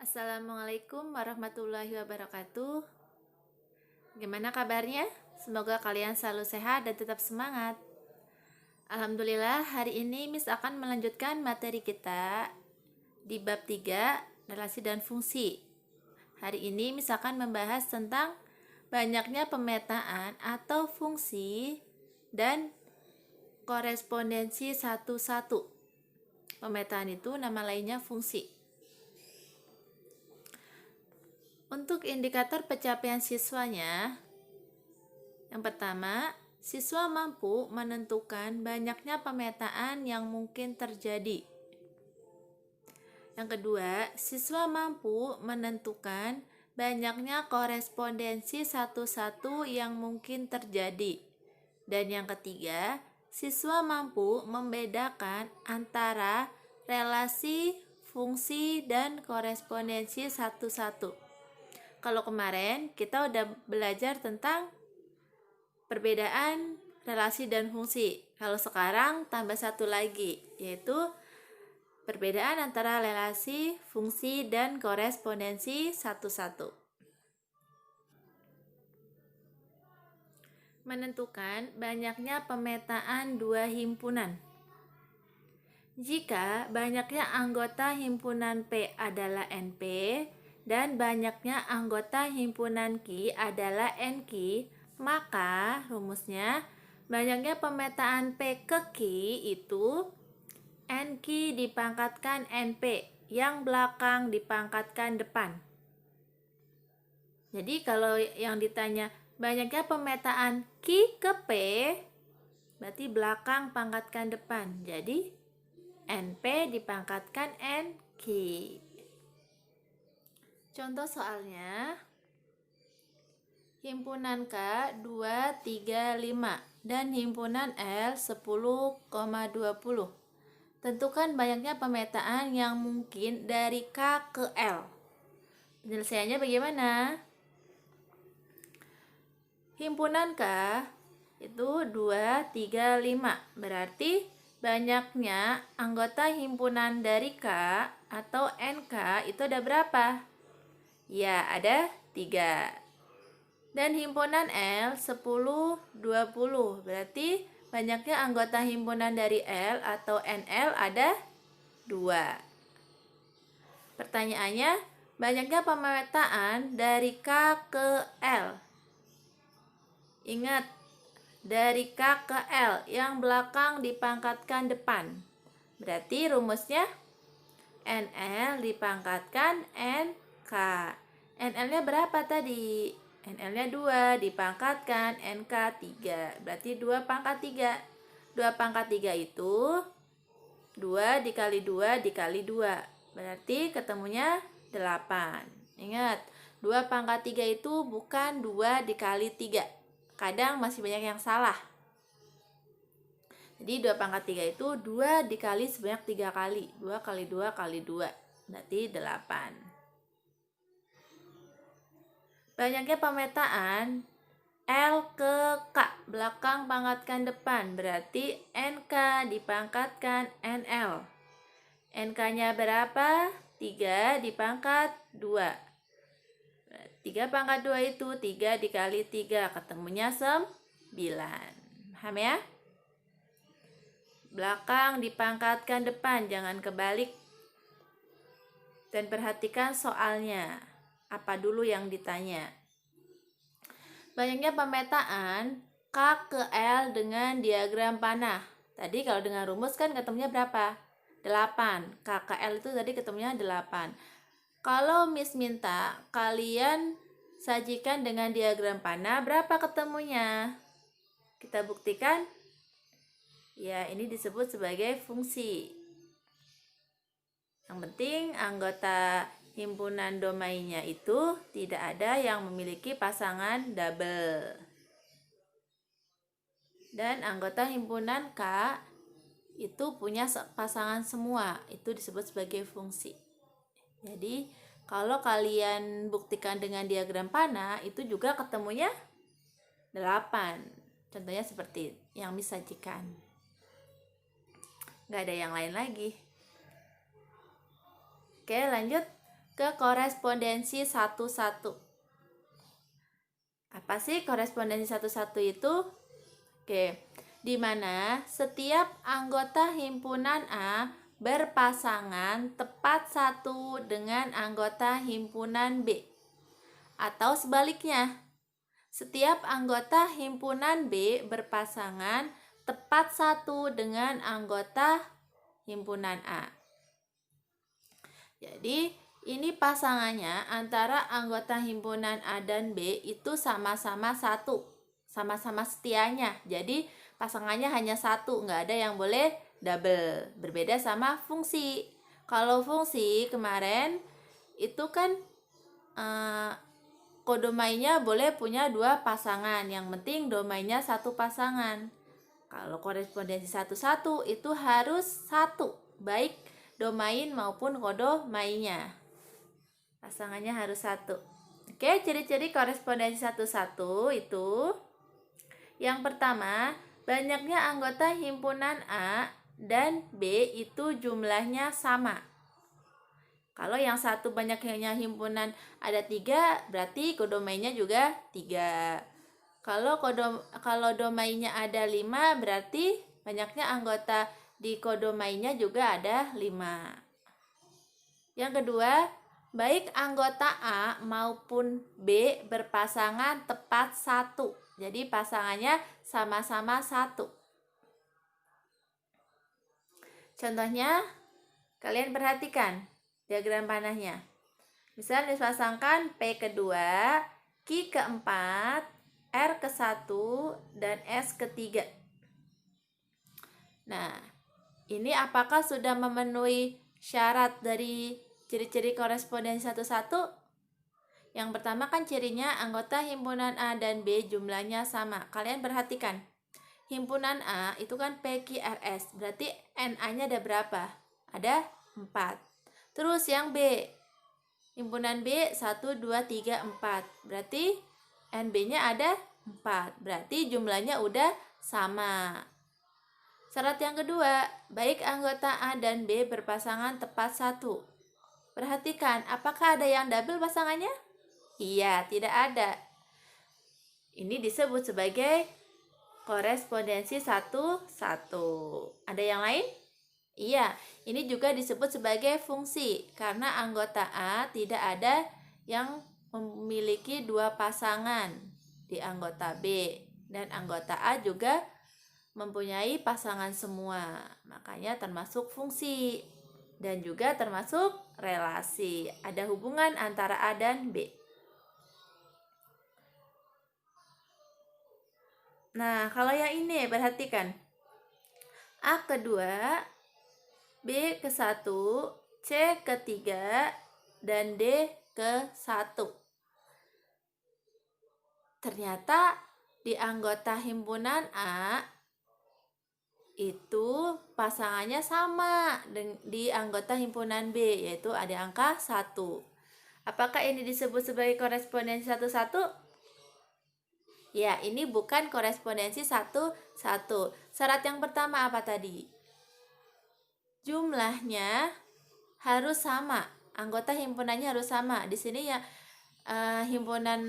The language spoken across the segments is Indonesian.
Assalamualaikum warahmatullahi wabarakatuh. Gimana kabarnya? Semoga kalian selalu sehat dan tetap semangat. Alhamdulillah, hari ini Miss akan melanjutkan materi kita di bab 3, relasi dan fungsi. Hari ini Miss akan membahas tentang banyaknya pemetaan atau fungsi dan korespondensi satu-satu. Pemetaan itu nama lainnya fungsi. Untuk indikator pencapaian siswanya, yang pertama, siswa mampu menentukan banyaknya pemetaan yang mungkin terjadi. Yang kedua, siswa mampu menentukan banyaknya korespondensi satu-satu yang mungkin terjadi. Dan yang ketiga, siswa mampu membedakan antara relasi, fungsi, dan korespondensi satu-satu. Kalau kemarin kita udah belajar tentang perbedaan relasi dan fungsi. Kalau sekarang tambah satu lagi, yaitu perbedaan antara relasi, fungsi, dan korespondensi satu-satu. Menentukan banyaknya pemetaan dua himpunan. Jika banyaknya anggota himpunan P adalah NP dan banyaknya anggota himpunan Q adalah NQ, maka rumusnya banyaknya pemetaan P ke Q itu NQ dipangkatkan NP, yang belakang dipangkatkan depan. Jadi kalau yang ditanya banyaknya pemetaan Q ke P, berarti belakang pangkatkan depan. Jadi NP dipangkatkan NQ. Contoh soalnya, himpunan K 2, 3, 5 dan himpunan L 10,20. Tentukan banyaknya pemetaan yang mungkin dari K ke L. Penyelesaiannya bagaimana? Himpunan K itu 2, 3, 5. Berarti banyaknya anggota himpunan dari K atau NK itu ada berapa? Ya, ada 3. Dan himpunan L 10, 20. Berarti banyaknya anggota himpunan dari L atau NL ada 2. Pertanyaannya, banyaknya pemetaan dari K ke L. Ingat, dari K ke L yang belakang dipangkatkan depan. Berarti rumusnya NL dipangkatkan NK. NL-nya berapa tadi? NL-nya 2 dipangkatkan NK 3. Berarti 2 pangkat 3. 2 pangkat 3 itu 2 dikali 2 dikali 2. Berarti ketemunya 8. Ingat, 2 pangkat 3 itu bukan 2 dikali 3. Kadang masih banyak yang salah. Jadi 2 pangkat 3 itu 2 dikali sebanyak 3 kali. 2 kali 2 kali 2. Berarti 8. Banyaknya pemetaan L ke K, belakang pangkatkan depan. Berarti NK dipangkatkan NL. NK-nya berapa? 3 dipangkat 2. 3 pangkat 2 itu 3 dikali 3. Ketemunya 9. Paham ya? Belakang dipangkatkan depan, jangan kebalik. Dan perhatikan soalnya. Apa dulu yang ditanya? Banyaknya pemetaan K ke L dengan diagram panah. Tadi kalau dengan rumus kan ketemunya berapa? 8. K ke L itu tadi ketemunya 8. Kalau Miss minta kalian sajikan dengan diagram panah, berapa ketemunya? Kita buktikan. Ya, ini disebut sebagai fungsi. Yang penting anggota himpunan domainnya itu tidak ada yang memiliki pasangan double. Dan anggota himpunan K itu punya pasangan semua, itu disebut sebagai fungsi. Jadi kalau kalian buktikan dengan diagram panah, itu juga ketemunya 8. Contohnya seperti yang Miss sajikan. Nggak ada yang lain lagi. Oke, lanjut ke korespondensi satu-satu. Apa sih korespondensi satu-satu itu? Oke, di mana setiap anggota himpunan A berpasangan tepat satu dengan anggota himpunan B. Atau sebaliknya, setiap anggota himpunan B berpasangan tepat satu dengan anggota himpunan A. Jadi, ini pasangannya antara anggota himpunan A dan B itu sama-sama satu, sama-sama setianya. Jadi, pasangannya hanya satu, nggak ada yang boleh double. Berbeda sama fungsi. Kalau fungsi kemarin itu kan kodomainya boleh punya dua pasangan, yang penting domainya satu pasangan. Kalau korespondensi satu-satu itu harus satu, baik domain maupun kodomainya. Pasangannya harus satu. Oke, ciri-ciri korespondensi satu-satu itu yang pertama, banyaknya anggota himpunan A dan B itu jumlahnya sama. Kalau yang satu banyaknya himpunan ada 3, berarti kodomainya juga 3. Kalau domainya ada 5, berarti banyaknya anggota di kodomainya juga ada 5. Yang kedua, baik anggota A maupun B berpasangan tepat satu. Jadi pasangannya sama-sama satu. Contohnya, kalian perhatikan diagram panahnya. Misal dipasangkan P kedua, Q keempat, R ke-1, dan S ke-3. Nah, ini apakah sudah memenuhi syarat dari ciri-ciri korespondensi satu-satu? Yang pertama kan cirinya anggota himpunan A dan B jumlahnya sama. Kalian perhatikan. Himpunan A itu kan PQRS, berarti NA-nya ada berapa? Ada 4. Terus yang B, himpunan B 1, 2, 3, 4. Berarti NB-nya ada 4. Berarti jumlahnya udah sama. Syarat yang kedua, baik anggota A dan B berpasangan tepat satu. Perhatikan, apakah ada yang double pasangannya? Iya, tidak ada. Ini disebut sebagai korespondensi satu-satu. Ada yang lain? Iya, ini juga disebut sebagai fungsi karena anggota A tidak ada yang memiliki dua pasangan di anggota B, dan anggota A juga mempunyai pasangan semua. Makanya termasuk fungsi dan juga termasuk relasi. Ada hubungan antara A dan B. Nah, kalau yang ini perhatikan. A kedua, B ke-1, C ke-3, dan D ke-1. Ternyata di anggota himpunan A itu pasangannya sama di anggota himpunan B, yaitu ada angka 1. Apakah ini disebut sebagai korespondensi satu-satu? Ya, ini bukan korespondensi satu-satu. Syarat yang pertama apa tadi? Jumlahnya harus sama. Anggota himpunannya harus sama. Di sini ya himpunan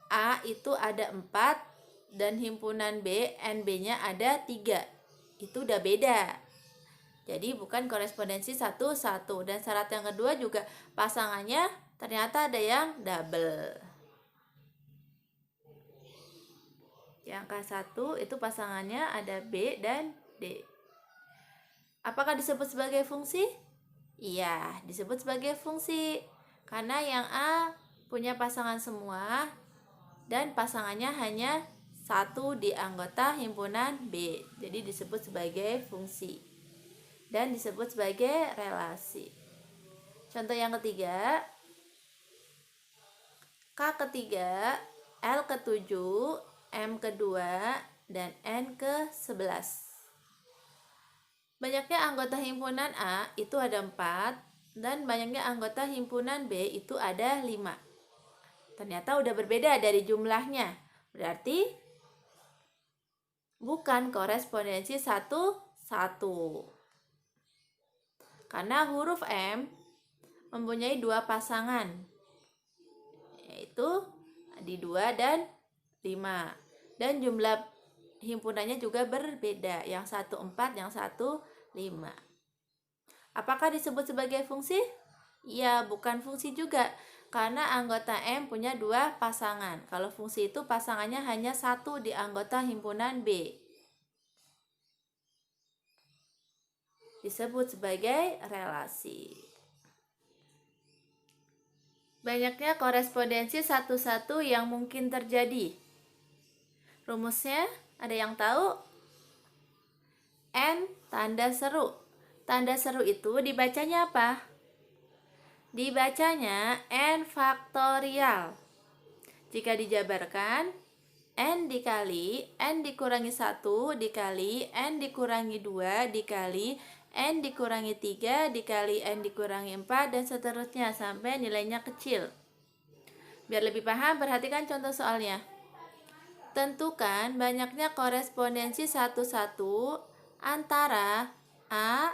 A itu ada 4 dan himpunan B, NB-nya ada 3. Itu udah beda. Jadi bukan korespondensi satu-satu. Dan syarat yang kedua juga pasangannya ternyata ada yang double. Yang angka 1 itu pasangannya ada B dan D. Apakah disebut sebagai fungsi? Iya, disebut sebagai fungsi. Karena yang A punya pasangan semua dan pasangannya hanya satu di anggota himpunan B. Jadi disebut sebagai fungsi dan disebut sebagai relasi. Contoh yang ketiga, K ketiga, L ke-7, M kedua, dan N ke-11. Banyaknya anggota himpunan A itu ada 4 dan banyaknya anggota himpunan B itu ada 5. Ternyata udah berbeda dari jumlahnya. Berarti bukan korespondensi satu-satu. Karena huruf M mempunyai dua pasangan, yaitu di 2 dan 5. Dan jumlah himpunannya juga berbeda, yang satu 4, yang satu 5. Apakah disebut sebagai fungsi? Ya, bukan fungsi juga, karena anggota M punya dua pasangan. Kalau fungsi itu pasangannya hanya satu di anggota himpunan B. Disebut sebagai relasi. Banyaknya korespondensi satu-satu yang mungkin terjadi. Rumusnya ada yang tahu? N tanda seru. Tanda seru itu dibacanya apa? Dibacanya N faktorial. Jika dijabarkan, N dikali N dikurangi 1 dikali N dikurangi 2 dikali N dikurangi 3 dikali N dikurangi 4 dan seterusnya sampai nilainya kecil. Biar lebih paham, perhatikan contoh soalnya. Tentukan banyaknya korespondensi satu-satu antara A,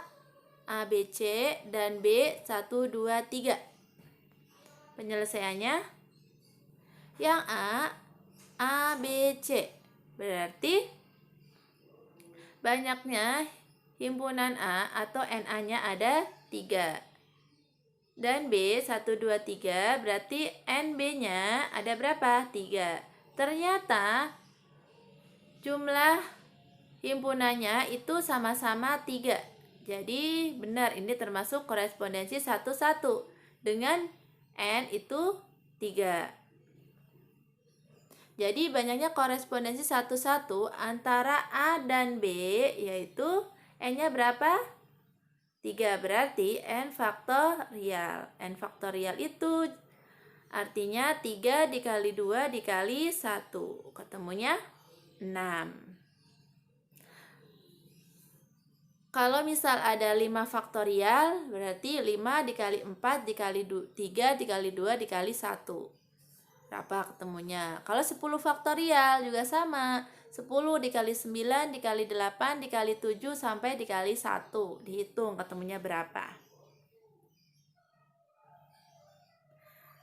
ABC, dan B 1, 2, 3. Penyelesaiannya, yang A, B, C. Berarti banyaknya himpunan A atau NA-nya ada 3. Dan B 1, 2, 3 berarti NB-nya ada berapa? 3. Ternyata jumlah himpunannya itu sama-sama 3. Jadi benar, ini termasuk korespondensi satu-satu dengan N itu 3. Jadi banyaknya korespondensi satu-satu antara A dan B, yaitu N-nya berapa? 3, berarti N faktorial. N faktorial itu artinya 3 dikali 2 dikali 1. Ketemunya 6. Kalau misal ada 5 faktorial, berarti 5 dikali 4 dikali 3 dikali 2 dikali 1. Berapa ketemunya? Kalau 10 faktorial juga sama. 10 dikali 9 dikali 8 dikali 7 sampai dikali 1. Dihitung ketemunya berapa.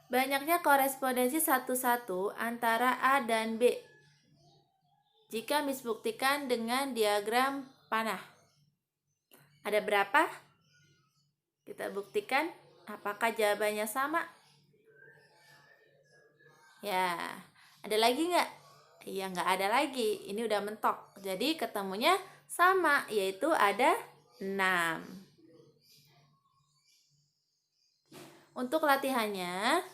Banyaknya korespondensi satu-satu antara A dan B jika misbuktikan dengan diagram panah. Ada berapa? Kita buktikan. Apakah jawabannya sama? Ya, ada lagi nggak? Iya, nggak ada lagi. Ini udah mentok. Jadi ketemunya sama, yaitu ada 6. Untuk latihannya,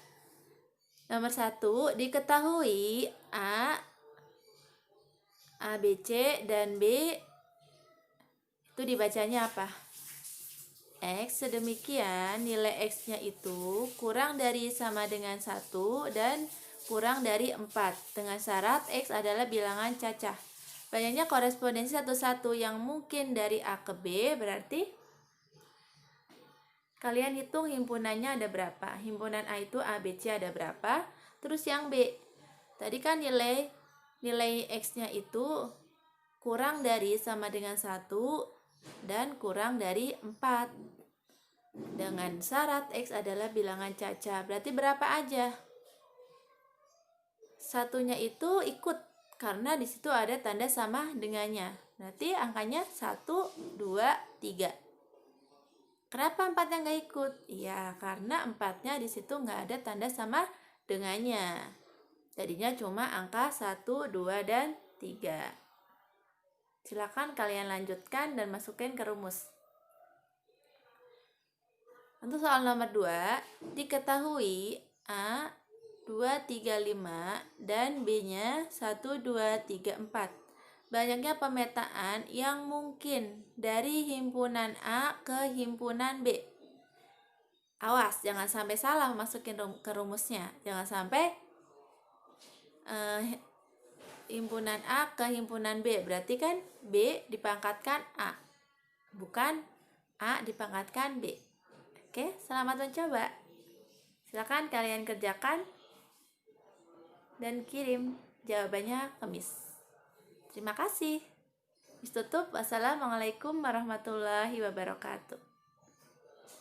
nomor 1, diketahui A, B, C, dan B itu dibacanya apa? X, sedemikian nilai X-nya itu kurang dari sama dengan 1 dan kurang dari 4 dengan syarat X adalah bilangan cacah. Banyaknya korespondensi satu-satu yang mungkin dari A ke B, berarti kalian hitung himpunannya ada berapa. Himpunan A itu A, B, C ada berapa. Terus yang B, tadi kan nilai X-nya itu kurang dari sama dengan 1 dan kurang dari 4 dengan syarat X adalah bilangan cacah. Berarti berapa aja? Satunya itu ikut karena di situ ada tanda sama dengannya. Berarti angkanya 1, 2, 3. Kenapa 4-nya nggak ikut? Iya, karena 4-nya di situ nggak ada tanda sama dengannya. Jadinya cuma angka 1, 2, dan 3. Silakan kalian lanjutkan dan masukin ke rumus. Untuk soal nomor 2, diketahui A 2, 3, 5 dan B-nya 1, 2, 3, 4. Banyaknya pemetaan yang mungkin dari himpunan A ke himpunan B. Awas, jangan sampai salah masukin ke rumusnya. Jangan sampai himpunan A ke himpunan B. Berarti kan B dipangkatkan A, bukan A dipangkatkan B. Oke, selamat mencoba. Silakan kalian kerjakan dan kirim jawabannya ke Miss. Terima kasih. Miss tutup. Wassalamualaikum warahmatullahi wabarakatuh.